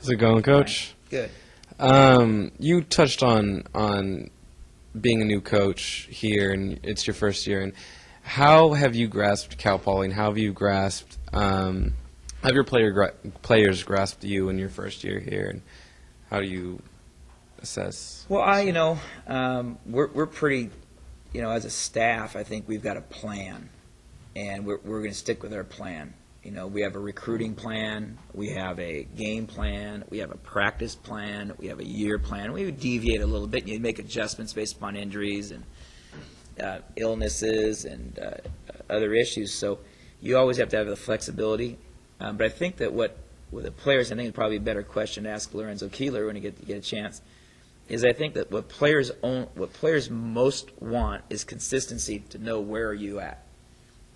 How's it going, Coach? Good. You touched on being a new coach here, and it's your first year. And how have you grasped Cal Poly, and how have you grasped have your players grasped you in your first year here, and how do you assess? Well, we're pretty, as a staff, I think we've got a plan, and we're going to stick with our plan. We have a recruiting plan, we have a game plan, we have a practice plan, we have a year plan. We would deviate a little bit, and you make adjustments based upon injuries and illnesses and other issues. So you always have to have the flexibility. But I think that with the players, I think it's probably a better question to ask Lorenzo Keeler when you get a chance, is I think that what players most want is consistency, to know where are you at.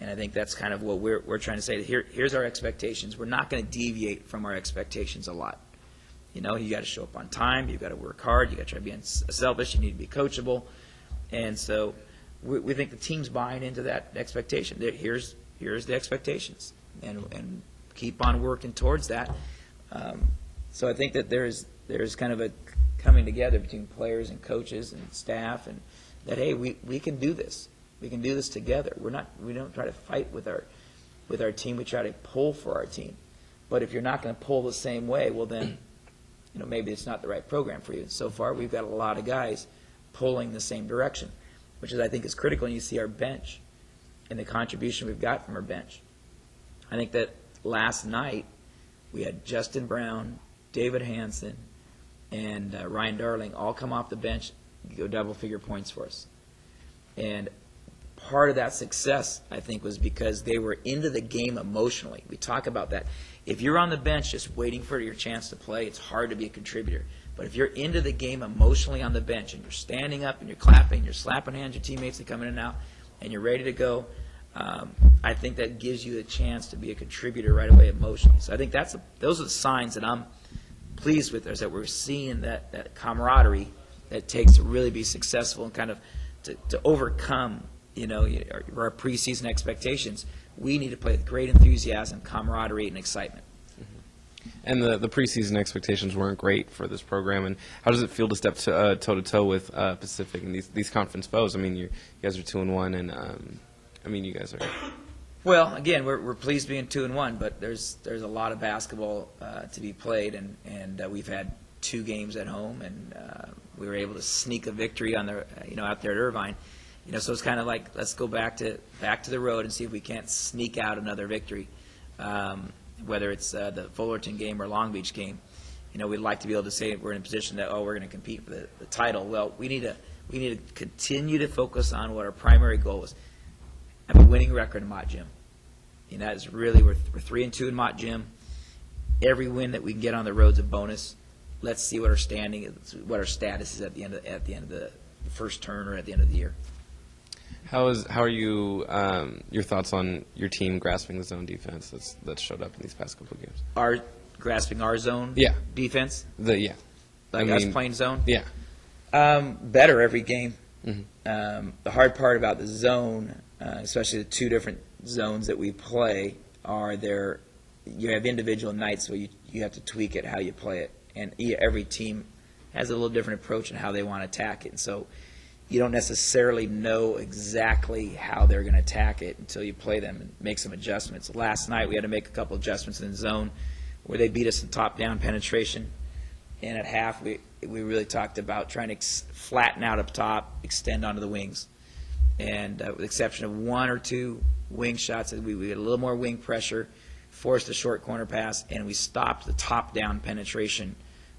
And I think that's kind of what we're trying to say. Here's our expectations. We're not going to deviate from our expectations a lot. You got to show up on time. You've got to work hard. You've got to try to be unselfish. You need to be coachable. And so we think the team's buying into that expectation. Here's the expectations, and keep on working towards that. So I think that there's kind of a coming together between players and coaches and staff, and that, hey, we can do this. We can do this together. We don't try to fight with our team. We try to pull for our team. But if you're not going to pull the same way, well then, maybe it's not the right program for you. So far, we've got a lot of guys pulling the same direction, which I think is critical. And you see our bench and the contribution we've got from our bench. I think that last night we had Justin Brown, David Hansen, and Ryan Darling all come off the bench, go double-figure points for us. And part of that success, I think, was because they were into the game emotionally. We talk about that. If you're on the bench just waiting for your chance to play, it's hard to be a contributor. But if you're into the game emotionally on the bench, and you're standing up and you're clapping, you're slapping hands, your teammates are coming in and out, and you're ready to go, I think that gives you a chance to be a contributor right away emotionally. So I think those are the signs that I'm pleased with, is that we're seeing that camaraderie that it takes to really be successful and kind of to overcome our preseason expectations. We need to play with great enthusiasm, camaraderie, and excitement. Mm-hmm. And the preseason expectations weren't great for this program. And how does it feel to step toe-to-toe with Pacific and these conference foes? I mean, you guys are 2-1, and you guys are. Well, again, we're pleased being 2-1, but there's a lot of basketball to be played, and we've had 2 games at home, and we were able to sneak a victory on out there at Irvine. So it's kind of like, let's go back to the road and see if we can't sneak out another victory, whether it's the Fullerton game or Long Beach game. We'd like to be able to say we're in a position that, we're going to compete for the title. Well, we need to continue to focus on what our primary goal is: have a winning record in Mott Gym. That is really, we're 3-2 in Mott Gym. Every win that we can get on the road is a bonus. Let's see what our standing is, what our status is at the end of the first turn or at the end of the year. How are you? Your thoughts on your team grasping the zone defense that's showed up in these past couple of games? Grasping our zone defense? Us playing zone? Yeah. Better every game. Mm-hmm. The hard part about the zone, especially the 2 different zones that we play, you have individual nights where you have to tweak it how you play it. And every team has a little different approach in how they want to attack it. And so you don't necessarily know exactly how they're going to attack it until you play them and make some adjustments. Last night we had to make a couple adjustments in the zone where they beat us in top-down penetration. And at half we really talked about trying to flatten out up top, extend onto the wings. And with the exception of 1 or 2 wing shots, we had a little more wing pressure, forced the short corner pass, and we stopped the top-down penetration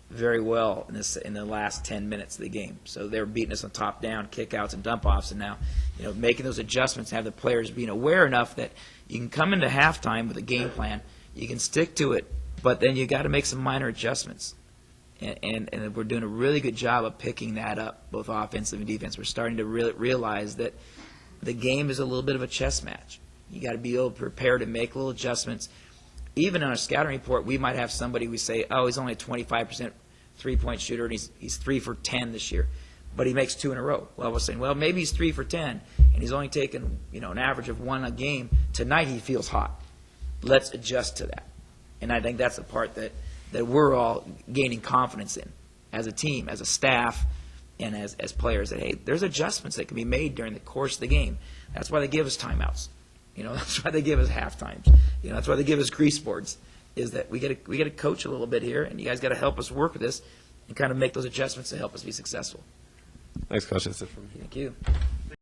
very well in the last 10 minutes of the game. So they were beating us on top-down, kick-outs, and dump-offs, and now making those adjustments, have the players being aware enough that you can come into halftime with a game plan, you can stick to it, but then you got to make some minor adjustments. And we're doing a really good job of picking that up, both offensive and defense. We're starting to realize that the game is a little bit of a chess match. You got to be able to prepare to make little adjustments. Even on a scouting report, we might have somebody we say, he's only a 25% three-point shooter, and he's 3 for 10 this year, but he makes 2 in a row. Well, we're saying, maybe he's 3 for 10, and he's only taken an average of 1 a game. Tonight he feels hot. Let's adjust to that. And I think that's the part that that we're all gaining confidence in as a team, as a staff, and as players, that, hey, there's adjustments that can be made during the course of the game. That's why they give us timeouts. That's why they give us half times. That's why they give us grease boards, is that we got to coach a little bit here, and you guys got to help us work with this and kind of make those adjustments to help us be successful. Thanks, Coach. That's it from me. Thank you.